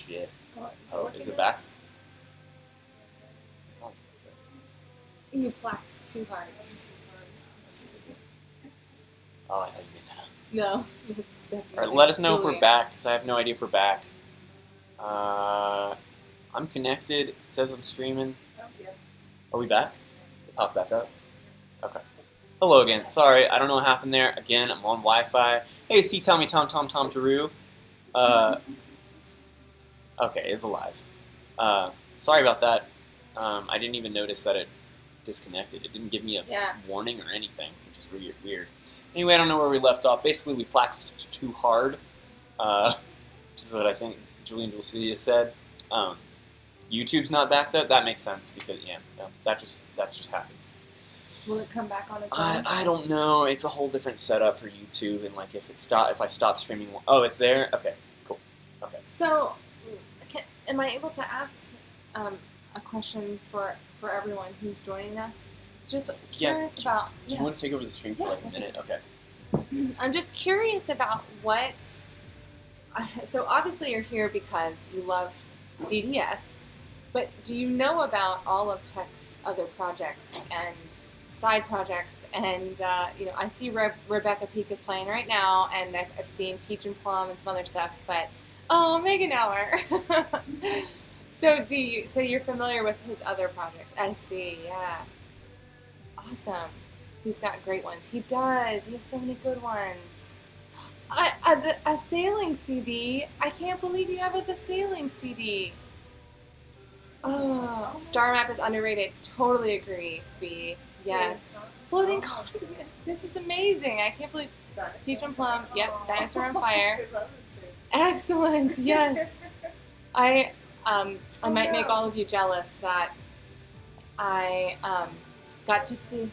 shit. Oh, Is it back? Oh, okay. You plaxed too hard. That's really good. Oh, I thought you made that up. No, that's definitely. All right, let us know if Julia. we're back, because I have no idea if we're back. I'm connected. It says I'm streaming. Are we back? It popped back up? Okay. Hello again. Sorry, I don't know what happened there. Again, I'm on Wi-Fi. Hey, see Tommy Tom Taru. Okay, it's alive. Sorry about that. I didn't even notice that it disconnected. It didn't give me a warning or anything, which is weird. Anyway, I don't know where we left off. Basically, we plaxed too hard, which is what I think Julian Julcia said. YouTube's not back though. That makes sense because that just happens. Will it come back on its own? I don't know. It's a whole different setup for YouTube, and like if I stop streaming, oh, it's there. Okay, cool. Okay. So, am I able to ask a question for everyone who's joining us? Just curious about. Do you want to take over the stream for like a minute? Okay. I'm just curious about what. So obviously you're here because you love DDS, but do you know about all of Tech's other projects and side projects? And I see Rebecca Peak is playing right now, and I've seen Peach and Plum and some other stuff. But Megan Hour. So you're familiar with his other projects? I see. Yeah. Awesome. He's got great ones. He does. He has so many good ones. A sailing CD. I can't believe you have the sailing CD. Oh, Star Map is underrated. Totally agree, B. Yes. Floating continent. This is amazing. I can't believe Peach and Plum. Yep. Dinosaur on Fire. Excellent. Yes. I might make all of you jealous that I got to see.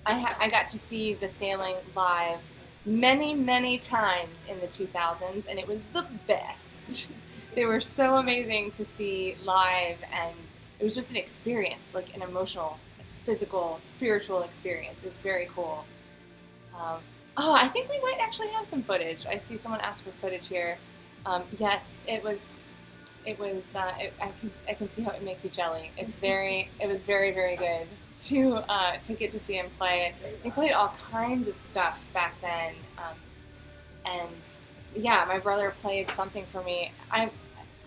I got to see the sailing live many times in the 2000s, and it was the best. They were so amazing to see live, and it was just an experience, like an emotional, physical, spiritual experience. It's very cool. I think we might actually have some footage. I see someone ask for footage here. Yes, it was. I can see how it would make you jelly. It was very good to get to see him play. He played all kinds of stuff back then, and my brother played something for me. I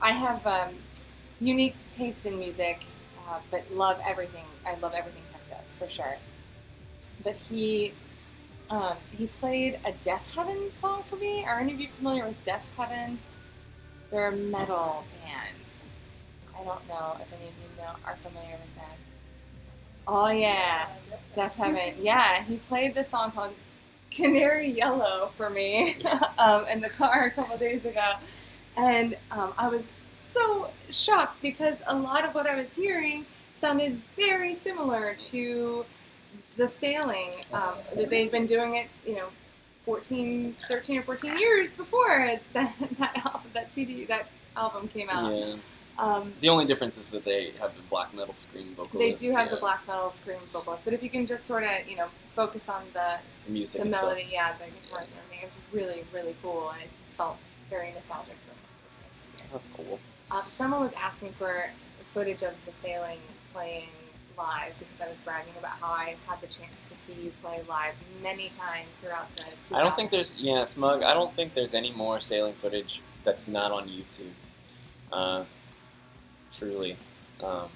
have unique taste in music, but love everything. I love everything Tech does for sure. But he played a Deaf Heaven song for me. Are any of you familiar with Deaf Heaven? They're a metal band. I don't know if any of you are familiar with that. Oh yeah, Deaf Heaven. Yeah, he played this song called Canary Yellow for me in the car a couple days ago. And I was so shocked because a lot of what I was hearing sounded very similar to the sailing. That they'd been doing it, 13 or 14 years before that album came out. Yeah. The only difference is that they have the black metal scream vocalist. They do have the black metal scream vocalist, but if you can just sort of, focus on the music, the melody, the guitars and everything, it was really, really cool, and it felt very nostalgic for me. It was nice to hear. That's cool. Someone was asking for footage of the sailing playing live because I was bragging about how I had the chance to see you play live many times throughout the 2000s. I don't think there's, Smug, I don't think there's any more sailing footage that's not on YouTube. Truly. I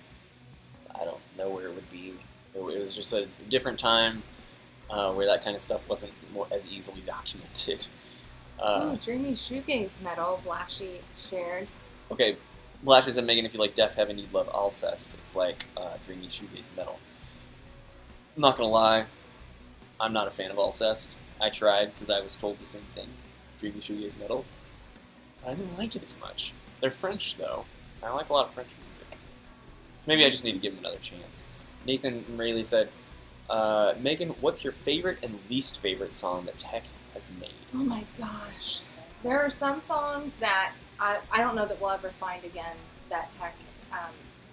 don't know where it would be. It was just a different time where that kind of stuff wasn't as easily documented. Dreamy shoegaze metal, Blashy shared. Okay, Blashy said, Megan, if you like Deaf Heaven, you'd love Alcest. It's like dreamy shoegaze metal. I'm not gonna lie, I'm not a fan of Alcest. I tried because I was told the same thing, dreamy shoegaze metal. I didn't like it as much. They're French though. I like a lot of French music. So maybe I just need to give them another chance. Nathan Rayleigh said, Megan, what's your favorite and least favorite song that Tech has made? Oh my gosh. There are some songs that I don't know that we'll ever find again that Tech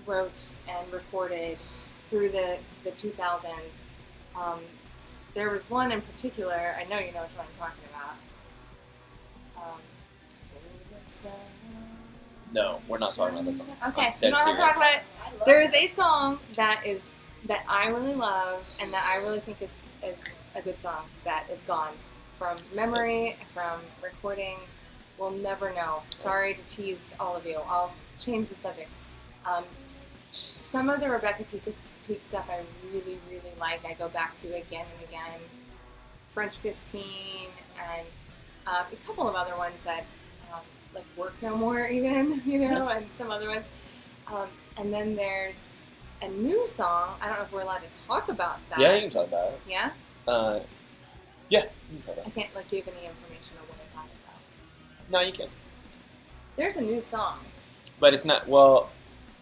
wrote and recorded through the 2000s. There was one in particular, I know you know which one I'm talking about. No, we're not talking about this song. Okay, I'm you dead don't have to talk serious. about it. There is a song that I really love and that I really think is a good song that is gone from memory, from recording. We'll never know. Sorry to tease all of you. I'll change the subject. Some of the Rebecca Peak stuff I really, really like. I go back to again and again. French 15 and a couple of other ones that like Work No More even, and some other ones. And then there's a new song. I don't know if we're allowed to talk about that. Yeah, you can talk about it. Yeah? Yeah, you can talk about I it. can't do you have any information on what I'm talking about? No, you can. There's a new song. But it's not. Well,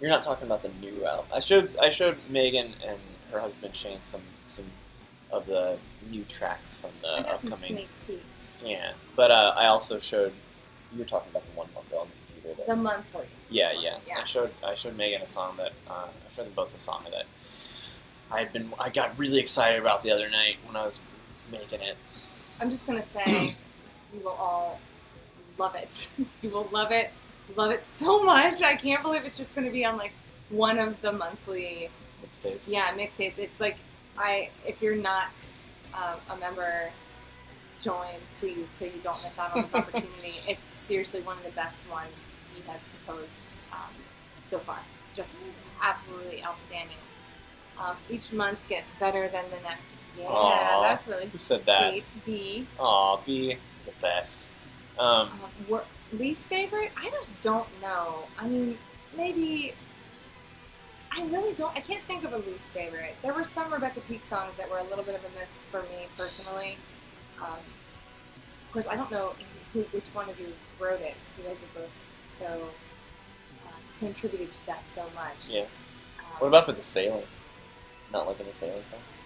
you're not talking about the new album. I showed Megan and her husband Shane some of the new tracks from the I got upcoming. some sneak peeks. Yeah, but I also showed. You were talking about the 1 month on the computer. The monthly. Yeah. Yeah. I showed Megan a song that I showed them both a song that I got really excited about the other night when I was making it. I'm just gonna say, you will all love it. You will love it so much. I can't believe it's just gonna be on like one of the monthly Mixtapes. Yeah, mixtapes. It's like if you're not a member, join please, so you don't miss out on this opportunity. It's seriously one of the best ones he has composed so far. Just absolutely outstanding. Each month gets better than the next. Yeah, Aww, that's really who said sweet. that? B. Aw, be the best. Least favorite? I just don't know. I mean, maybe. I really don't. I can't think of a least favorite. There were some Rebecca Peak songs that were a little bit of a miss for me personally. Of course, I don't know which one of you wrote it because you guys are both so contributed to that so much. Yeah. What about for the sailing? Not liking the sailing songs?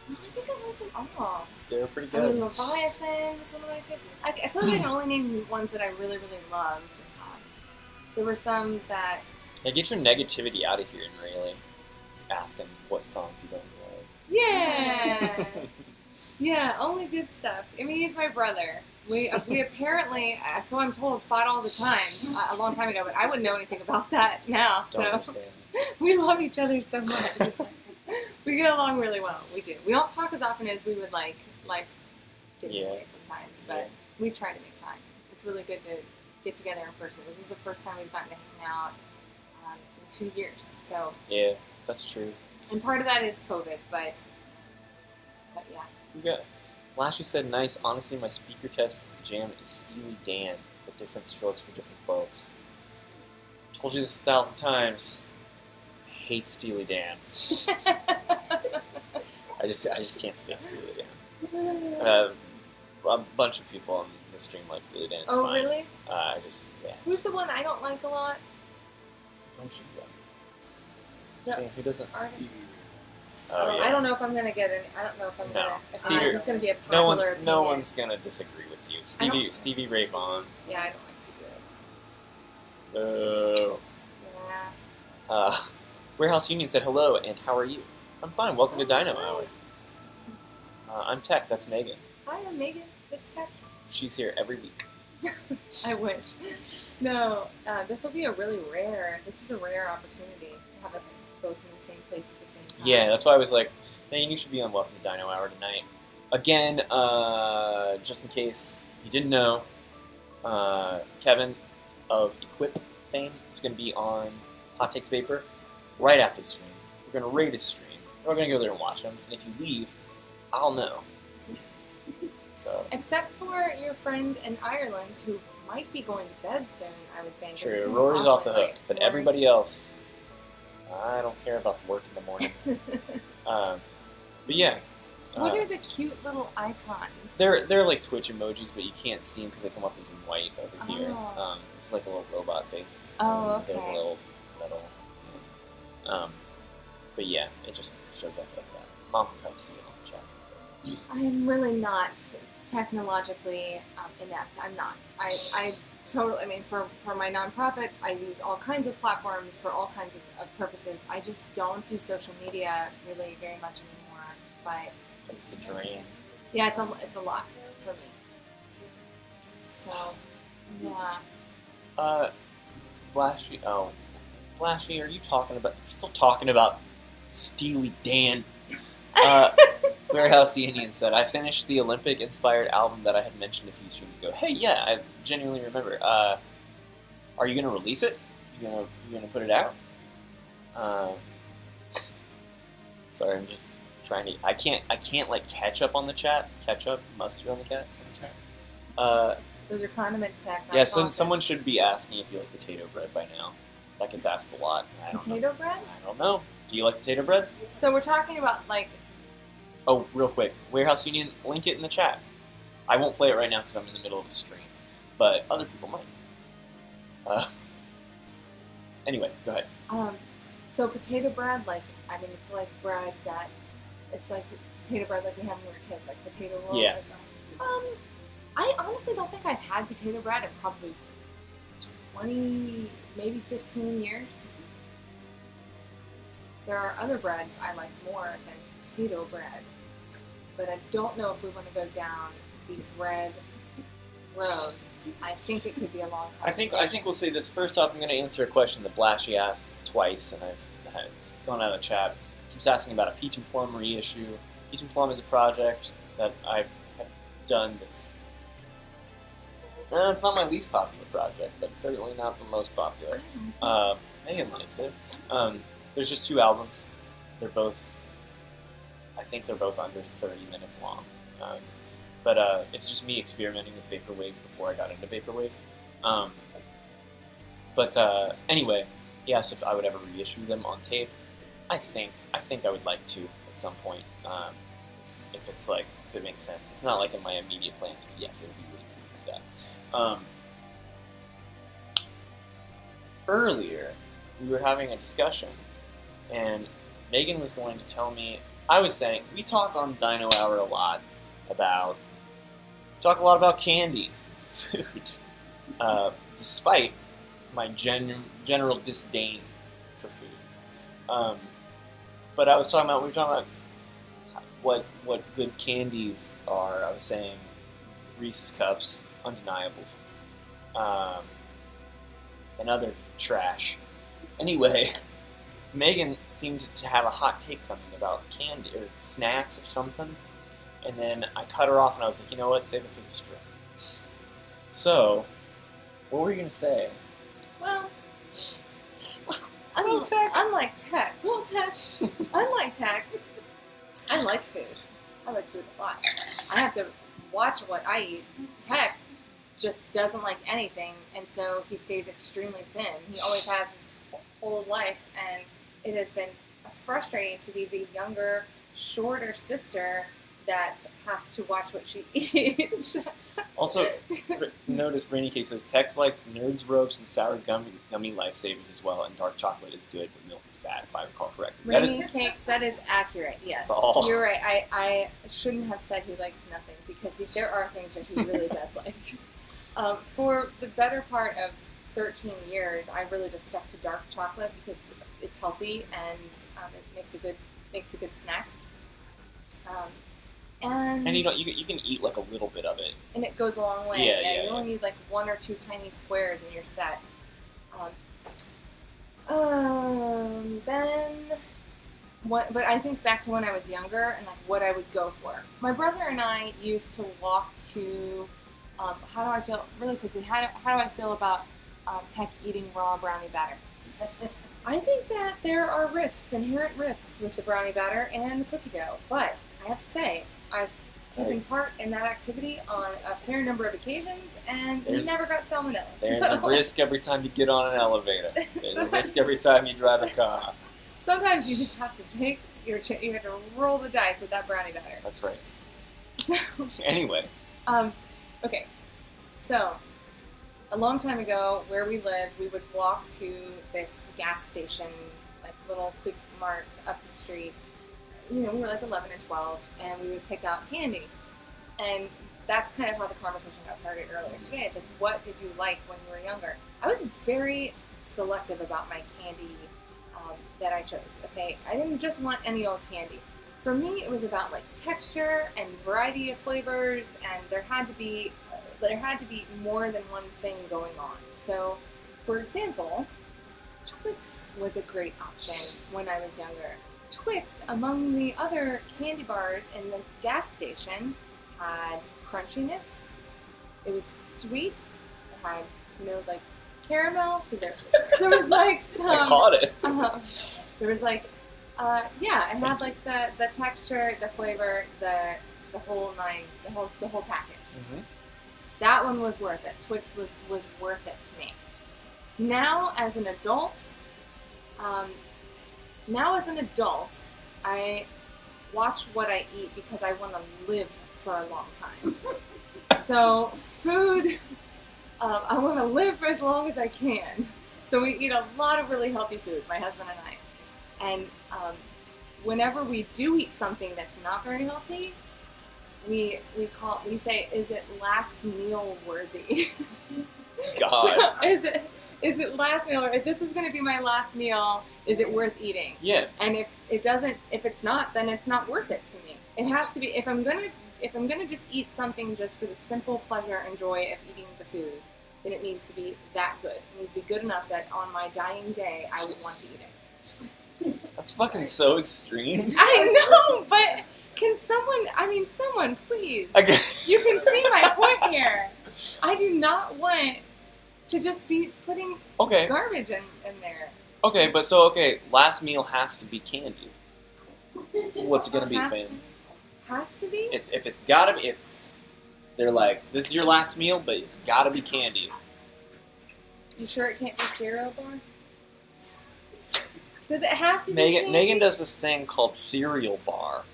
No, I think I liked them all. They were pretty I good. mean, Leviathan was one of my favorites. I feel like I can only name ones that I really, really loved. There were some that... Yeah, get your negativity out of here and really asking what songs you don't like. Yeah! Yeah, only good stuff. I mean, he's my brother. We apparently, so I'm told, fought all the time a long time ago, but I wouldn't know anything about that now. Don't So understand. we love each other so much. We get along really well. We do. We don't talk as often as we would like. Life gets away sometimes, but we try to make time. It's really good to get together in person. This is the first time we've gotten to hang out in 2 years. So Yeah, that's true. and part of that is COVID, but yeah. You got Lashley said, nice. Honestly, my speaker test jam is Steely Dan, but different strokes for different folks. Told you this 1,000 times. I hate Steely Dan. I just can't stand Steely Dan. A bunch of people on the stream like Steely Dan. It's Oh, fine. really? Who's the one I don't like a lot? Don't you? No. Yeah, who doesn't? Artist. Oh, yeah. I don't know if I'm gonna get any. I don't know if I'm gonna. If this is gonna be a No popular opinion. no one's gonna disagree with you. Stevie Ray Vaughan. Yeah, I don't like Stevie Ray. Oh. Yeah. Warehouse Union said hello and how are you? I'm fine. Welcome to Dino Hour. I'm Tech. That's Megan. Hi, I'm Megan. It's Tech. She's here every week. I wish. No, this will be a really rare. This is a rare opportunity to have us both in the same place at the same time. Yeah, that's why I was like, Megan, you should be on Welcome to Dino Hour tonight. Again, just in case you didn't know, Kevin of Equip fame is going to be on Hot Takes Vapor right after the stream. We're going to raid his stream. We're going to go there and watch him. And if you leave, I'll know. So Except for your friend in Ireland who might be going to bed soon, I would think. true. Rory's off the hook. But Rory. everybody else, I don't care about the work in the morning. But yeah. What are the cute little icons? They're like Twitch emojis, but you can't see them because they come up as white over here. Oh. It's like a little robot face. Oh, There's a okay. little metal. But yeah, it just shows up like that. Mom can probably see it on the chat. I'm really not technologically inept. I'm not. I totally, I mean, for my nonprofit, I use all kinds of platforms for all kinds of purposes. I just don't do social media really very much anymore. But It's the drain. yeah, it's a lot for me. So Yeah. Blashy. Oh, Blashy, are you talking about? You're still talking about Steely Dan? Warehouse the Indian said, I finished the Olympic-inspired album that I had mentioned a few streams ago. Hey, yeah, I genuinely remember. Are you gonna release it? You gonna put it out? Sorry, I'm just trying to. I can't like catch up on the chat. Ketchup, mustard on the chat. Those are condiment stack. Yeah, so someone should be asking if you like potato bread by now. That gets asked a lot. Potato bread? I don't know. Do you like potato bread? So we're talking about like. Oh, real quick, Warehouse Union, link it in the chat. I won't play it right now because I'm in the middle of a stream, but other people might. Anyway, go ahead. So potato bread, like, I mean, it's like bread that, it's like potato bread like we had when we were kids, like potato rolls. Yeah. Like, I honestly don't think I've had potato bread in probably 20, maybe 15 years. There are other breads I like more than potato bread, but I don't know if we want to go down the bread road. I think it could be a long I think we'll say this. First off, I'm going to answer a question that Blashy asked twice, and I've gone out of chat. Keeps asking about a Peach and Plum reissue. Peach and Plum is a project that I have done that's it's not my least popular project, but it's certainly not the most popular. Megan likes it. There's just 2 albums. They're both, I think they're both under 30 minutes long. But it's just me experimenting with Vaporwave before I got into Vaporwave. Anyway, he asked if I would ever reissue them on tape. I think I would like to at some point, if it makes sense. It's not like in my immediate plans, but yes, it would be really cool to do that. Earlier, we were having a discussion, and Megan was going to tell me. I was saying we talk on Dino Hour a lot about candy, food, despite my general disdain for food. But we were talking about what good candies are. I was saying Reese's Cups, undeniable, and other trash. Anyway, Megan seemed to have a hot take coming about candy or snacks or something. And then I cut her off, and I was like, you know what? Save it for the stream. So, what were you going to say? Well, unlike tech, I like food. I like food a lot. I have to watch what I eat. Tech just doesn't like anything, and so he stays extremely thin. He always has his whole life, and it has been frustrating to be the younger, shorter sister that has to watch what she eats. Also, notice Brainy K says, Tex likes Nerds Ropes and sour gummy lifesavers as well, and dark chocolate is good, but milk is bad, if I recall correctly. Brainy Cakes, that is accurate, yes. You're right. I shouldn't have said he likes nothing, because there are things that he really does like. For the better part of 13 years, I really just stuck to dark chocolate because it's healthy and it makes a good snack. And you can eat like a little bit of it, and it goes a long way. Yeah. You only need like 1 or 2 tiny squares, and you're set. But I think back to when I was younger and like what I would go for. My brother and I used to walk to. How do I feel really quickly? How do I feel about Tech eating raw brownie batter? I think that there are inherent risks with the brownie batter and the cookie dough. But I have to say, I've taken part in that activity on a fair number of occasions, and never got salmonella. There's a risk every time you get on an elevator. There's a risk every time you drive a car. Sometimes you just have to take you have to roll the dice with that brownie batter. That's right. So, anyway. Okay. So, a long time ago, where we lived, we would walk to this gas station, like little quick mart up the street. You know, we were like 11 and 12, and we would pick out candy. And that's kind of how the conversation got started earlier today. It's like, what did you like when you were younger? I was very selective about my candy that I chose, okay? I didn't just want any old candy. For me, it was about like texture and variety of flavors, and there had to be there had to be more than one thing going on. So, for example, Twix was a great option when I was younger. Twix, among the other candy bars in the gas station, had crunchiness. It was sweet. It had, like caramel. So there was like some. I caught it. There was like, it had like the texture, the flavor, the whole nine, the whole package. Mm-hmm. That one was worth it. Twix was worth it to me. Now as an adult, I watch what I eat because I want to live for a long time. So food, I want to live for as long as I can. So we eat a lot of really healthy food, my husband and I. And whenever we do eat something that's not very healthy, we say, is it last meal worthy? God. So is it last meal, or if this is going to be my last meal, is it worth eating? Yeah. And if it's not, then it's not worth it to me. It has to be, if I'm gonna just eat something just for the simple pleasure and joy of eating the food, then it needs to be that good. It needs to be good enough that on my dying day, I would want to eat it. That's fucking so extreme. I know, but can someone please. Okay. You can see my point here. I do not want to just be putting garbage in there. Okay, but last meal has to be candy. What's it gonna be, fam? Has to be? If it's gotta be, if they're like, this is your last meal, but it's gotta be candy. You sure it can't be cereal bar? Does it have to be candy? Megan does this thing called cereal bar,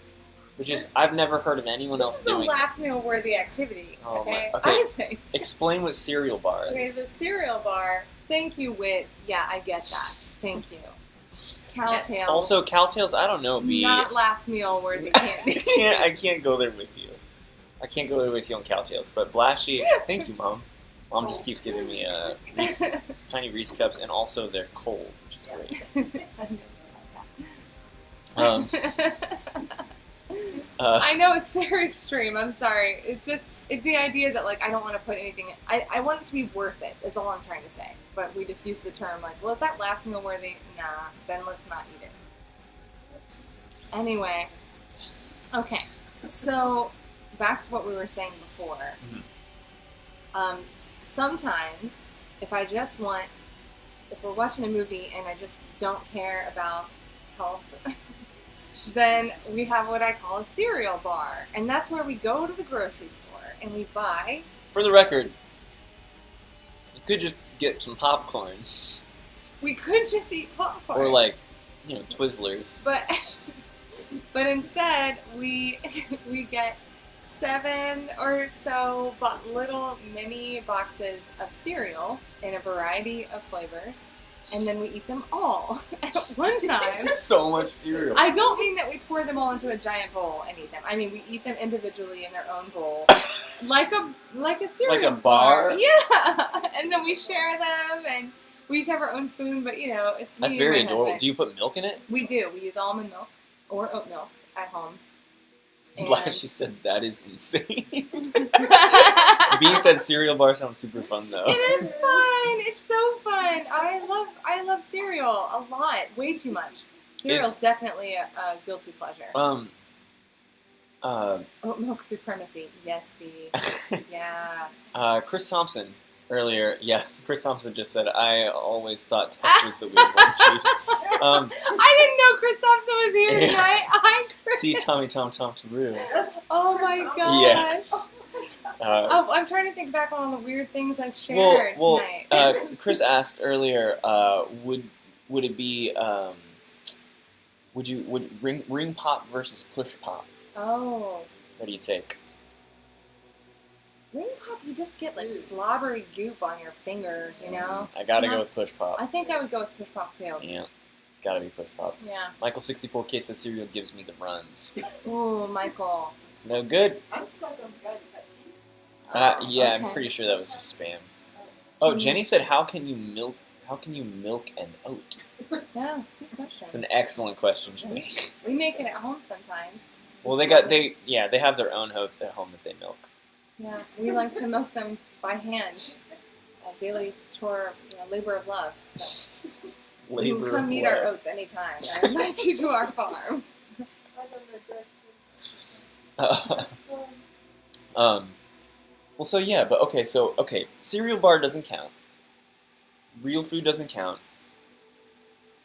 which is, I've never heard of anyone else doing. This is a last meal worthy activity, okay? Okay. I think. Explain what cereal bar is. Okay, the cereal bar, thank you, Whit. Yeah, I get that. Thank you. Cowtails. Also, Cowtails, I don't know, not last meal worthy candy. I can't go there with you. I can't go there with you on Cowtails. But Blashy, thank you, Mom. Mom just keeps giving me these tiny Reese cups, and also they're cold, which is great. I know it's very extreme. I'm sorry. It's the idea that I don't want to put anything in. I want it to be worth it, is all I'm trying to say. But we just use the term well, is that last meal worthy? Nah, then let's not eat it. Anyway. Okay. So, back to what we were saying before. Mm-hmm. Sometimes, if we're watching a movie and I just don't care about health, then we have what I call a cereal bar. And that's where we go to the grocery store and we buy... For the record, you could just get some popcorn. We could just eat popcorn. Or Twizzlers. But instead, we get 7 or so little mini boxes of cereal in a variety of flavors, and then we eat them all at one time. So much cereal. I don't mean that we pour them all into a giant bowl and eat them. I mean we eat them individually in their own bowl, like a cereal like a bar. Yeah, and then we share them, and we each have our own spoon. But it's me. That's very and my adorable. husband. Do you put milk in it? We do. We use almond milk or oat milk at home. She said that is insane. B said cereal bar sounds super fun though. It is fun. It's so fun. I love cereal a lot. Way too much. Cereal's definitely a guilty pleasure. Oat milk supremacy. Yes, B. Yes. Chris Thompson earlier. Yeah, Chris Thompson just said, I always thought Tex was the weird one. I didn't know Chris Thompson was here tonight. Hi, Chris. See Tommy Tom Roo. Oh my gosh. Yeah. I'm trying to think back on all the weird things I've shared tonight. Chris asked earlier, would it be would ring pop versus push pop? Oh. What do you take? Ring pop, you just get slobbery goop on your finger, I gotta go with push pop. I think I would go with push pop too. Yeah, gotta be push pop. Yeah. Michael 64K says cereal gives me the runs. Ooh, Michael. It's no good. I'm stuck on gut. Yeah, okay. I'm pretty sure that was just spam. Oh, Jenny said, how can you milk an oat? Yeah, good question. It's an excellent question, Jenny. We make it at home sometimes. Well, they have their own oats at home that they milk. Yeah, we like to milk them by hand. A daily chore, labor of love. So you can come meet our oats anytime. I invite you to our farm. Well, so yeah, but okay, cereal bar doesn't count. Real food doesn't count.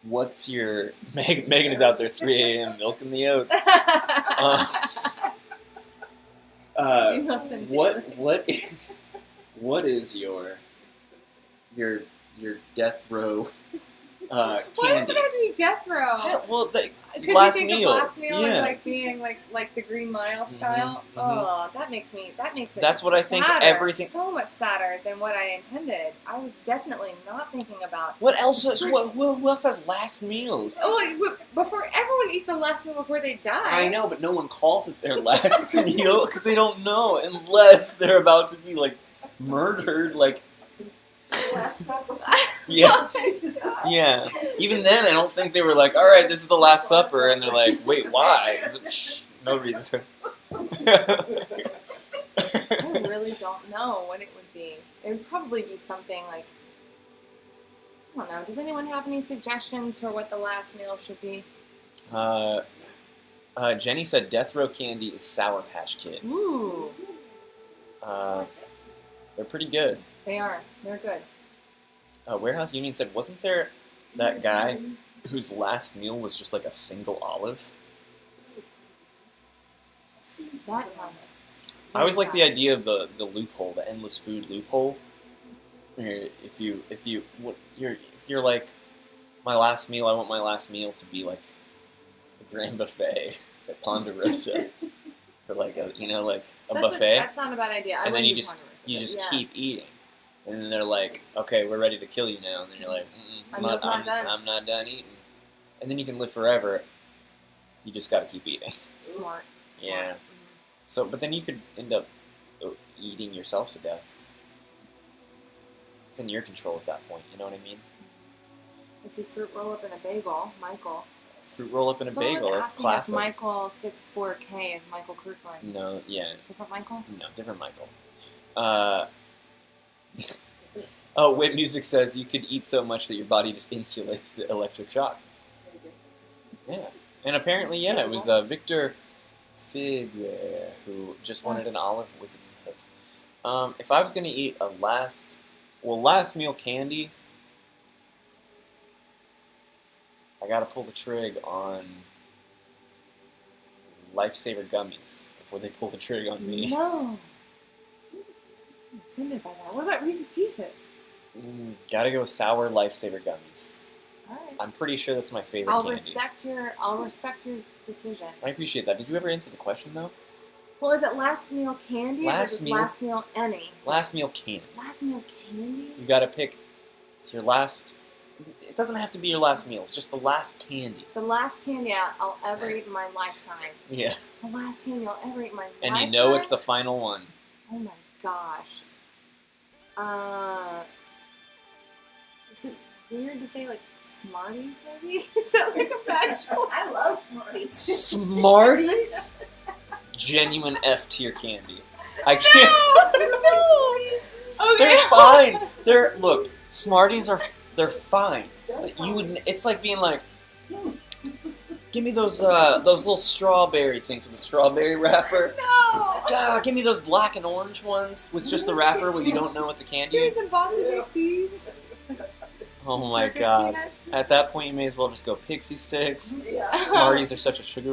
What's your... Megan is out there 3 a.m. milking the oats. Do nothing what is your death row Why candy? does it have to be death row? Yeah, well, Could last you think meal. of last meal Yeah. as like being like the Green Mile style? Mhm. Oh, that makes it. That's what I think sadder, everything- so much sadder than what I intended. I was definitely not thinking about. What else? Who else has last meals? Oh, before everyone eats the last meal before they die. I know, but no one calls it their last meal because they don't know unless they're about to be like murdered. Like, Last supper. yeah, yeah. Even then, I don't think they were like, "All right, this is the Last Supper," and they're like, "Wait, why?" No reason. I really don't know what it would be. It would probably be something like, I don't know. Does anyone have any suggestions for what the last meal should be? Jenny said death row candy is Sour Patch Kids. Ooh, They're pretty good. they are. They're good. Warehouse Union said, wasn't there that guy whose last meal was just like a single olive? That sounds. I always like the idea of the loophole, the endless food loophole. Where if you're like, my last meal, I want my last meal to be like the grand buffet at Ponderosa, or like a buffet, That's not a bad idea. and then you just keep eating, and then they're like, okay, we're ready to kill you now, and then you're like, My meal's not done. I'm not done eating, and then you can live forever. You just got to keep eating. Smart. Yeah. So, but then you could end up eating yourself to death. It's in your control at that point, you know what I mean? Is he fruit roll up in a bagel, Michael? Fruit roll up in a Someone bagel, was that's asking classic. if Michael 64K is Michael Kirkland. No, yeah. Different Michael? No, different Michael. Oh, Wit Music says you could eat so much that your body just insulates the electric shock. Yeah. And apparently, yeah, it was Victor Figuer who just wanted an olive with its pit. If I was going to eat a last meal candy, I got to pull the trig on Lifesaver gummies before they pull the trig on me. No. I'm offended by that. What about Reese's Pieces? Gotta go sour Lifesaver gummies. All right. I'm pretty sure that's my favorite I'll candy. respect your decision. I appreciate that. Did you ever answer the question though? Well, is it last meal candy or Last just meal- last meal any? Last meal candy. Last meal candy? You gotta pick. It's your last. It doesn't have to be your last meal. It's just the last candy. The last candy I'll ever eat in my lifetime. Yeah. The last candy I'll ever eat in my And lifetime? you know it's the final one. Oh my gosh. Is it weird to say like Smarties maybe? Is that like a bad show? I love Smarties. Smarties? Genuine F tier candy. I can't. No! Okay. They're fine. Look. Smarties they're fine. It's like being like, give me those little strawberry things with the strawberry wrapper. No! Give me those black and orange ones with just the wrapper where you don't know what the candy Here's is. some Boston beans. Oh my Circus god. peanuts. At that point, you may as well just go Pixie Sticks. Yeah. Smarties are such a sugar